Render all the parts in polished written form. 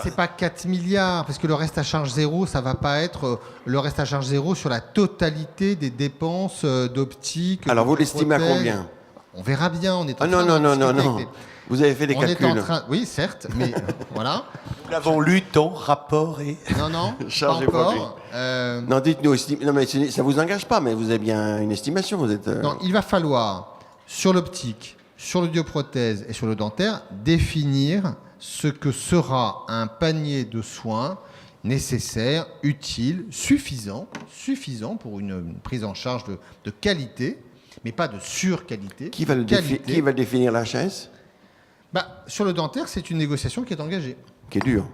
C'est pas 4 milliards, parce que le reste à charge zéro, ça va pas être le reste à charge zéro sur la totalité des dépenses d'optique. Alors, de vous l'estimez à prothèse. combien? On verra bien, on est en Ah train non, non, de non, non, discuter non. avec Vous avez fait des on est calculs. en train, oui, certes, mais voilà. Nous l'avons lu, ton rapport et... Non, pas Charge et produit. encore. Non, dites-nous, non, mais ça vous engage pas, mais vous avez bien une estimation. Vous êtes. Non, il va falloir, sur l'optique, sur l'audioprothèse et sur le dentaire, définir ce que sera un panier de soins nécessaire, utile, suffisant pour une prise en charge de qualité, mais pas de surqualité. Qui va le définir, la HAS? Sur le dentaire, c'est une négociation qui est engagée. Qui est dure.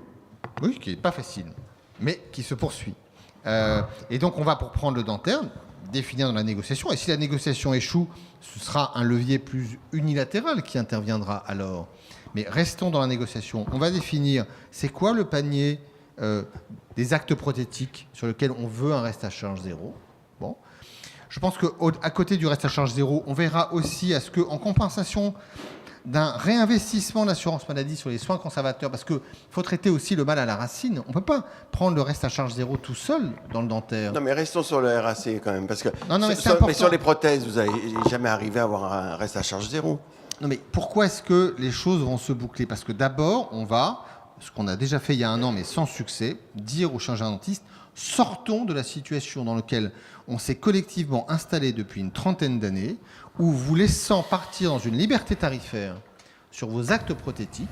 Oui, qui n'est pas facile, mais qui se poursuit. Et donc, on va, pour prendre le dentaire, définir dans la négociation. Et si la négociation échoue, ce sera un levier plus unilatéral qui interviendra alors. Mais restons dans la négociation. On va définir c'est quoi le panier des actes prothétiques sur lequel on veut un reste à charge zéro. Bon. Je pense qu'à côté du reste à charge zéro, on verra aussi à ce qu'en compensation d'un réinvestissement de l'assurance maladie sur les soins conservateurs, parce qu'il faut traiter aussi le mal à la racine. On ne peut pas prendre le reste à charge zéro tout seul dans le dentaire. Non, mais restons sur le RAC quand même, parce que mais sur les prothèses, vous n'allez jamais arrivé à avoir un reste à charge zéro. Non, mais pourquoi est-ce que les choses vont se boucler? Parce que d'abord, on va, ce qu'on a déjà fait il y a un an, mais sans succès, dire aux chirurgiens dentistes, sortons de la situation dans laquelle on s'est collectivement installé depuis une trentaine d'années, où vous laissant partir dans une liberté tarifaire sur vos actes prothétiques,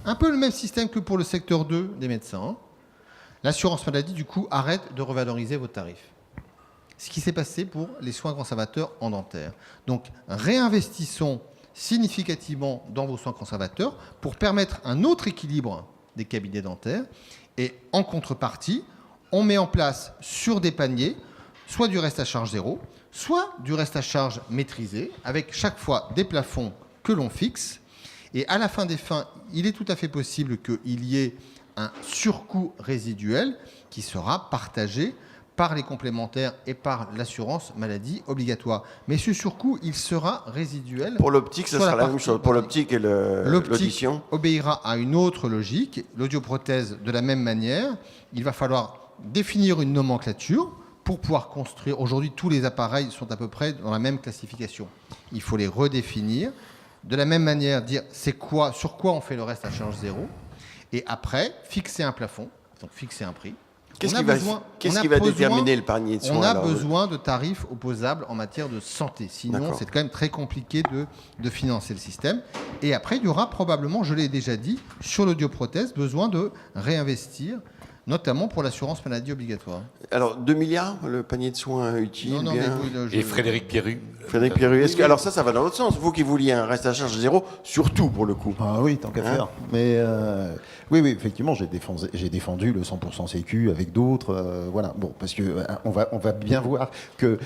un peu le même système que pour le secteur 2 des médecins, l'assurance maladie, du coup, arrête de revaloriser vos tarifs. Ce qui s'est passé pour les soins conservateurs en dentaire. Donc, réinvestissons significativement dans vos soins conservateurs pour permettre un autre équilibre des cabinets dentaires. Et en contrepartie, on met en place sur des paniers soit du reste à charge zéro, soit du reste à charge maîtrisé, avec chaque fois des plafonds que l'on fixe. Et à la fin des fins, il est tout à fait possible qu'il y ait un surcoût résiduel qui sera partagé par les complémentaires et par l'assurance maladie obligatoire. Mais ce surcoût, il sera résiduel. Pour l'optique, ce sera la même chose. Pour l'optique et l'audition. L'optique obéira à une autre logique. L'audioprothèse, de la même manière, il va falloir définir une nomenclature pour pouvoir construire. Aujourd'hui, tous les appareils sont à peu près dans la même classification. Il faut les redéfinir. De la même manière, dire sur quoi on fait le reste à charge zéro. Et après, fixer un plafond, donc fixer un prix. Qu'est-ce qui va déterminer le panier de soins? On a besoin de tarifs opposables en matière de santé. Sinon, c'est quand même très compliqué de financer le système. Et après, il y aura probablement, je l'ai déjà dit, sur l'audioprothèse, besoin de réinvestir, notamment pour l'assurance maladie obligatoire. Alors, 2 milliards, le panier de soins utile. Non, bien. Et Frédéric Pierru. Frédéric Pierru, alors ça va dans l'autre sens. Vous qui vouliez un reste à charge zéro, surtout pour le coup. Ah oui, tant qu'à faire. Mais oui, effectivement, j'ai défendu le 100% Sécu avec d'autres. Voilà, bon, parce que on va bien voir que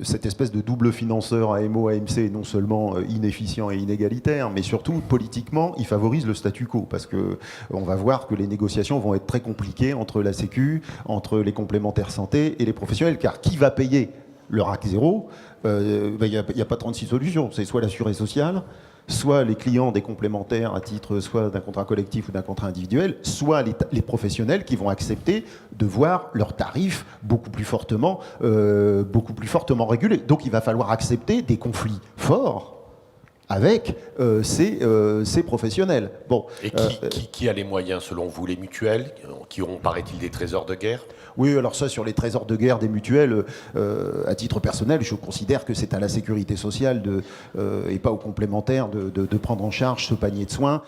cette espèce de double financeur AMO-AMC est non seulement inefficient et inégalitaire, mais surtout politiquement, il favorise le statu quo, parce que on va voir que les négociations vont être très compliquées entre la Sécu, entre les complémentaires santé et les professionnels, car qui va payer le RAC 0? Il n'y a pas 36 solutions. C'est soit l'assuré social, soit les clients des complémentaires à titre soit d'un contrat collectif ou d'un contrat individuel, soit les professionnels qui vont accepter de voir leurs tarifs beaucoup plus fortement régulés. Donc il va falloir accepter des conflits forts avec ces professionnels. Bon, et qui a les moyens, selon vous? Les mutuelles, qui auront, paraît-il, des trésors de guerre? Oui, alors ça, sur les trésors de guerre des mutuelles, à titre personnel, je considère que c'est à la sécurité sociale et pas aux complémentaires de prendre en charge ce panier de soins.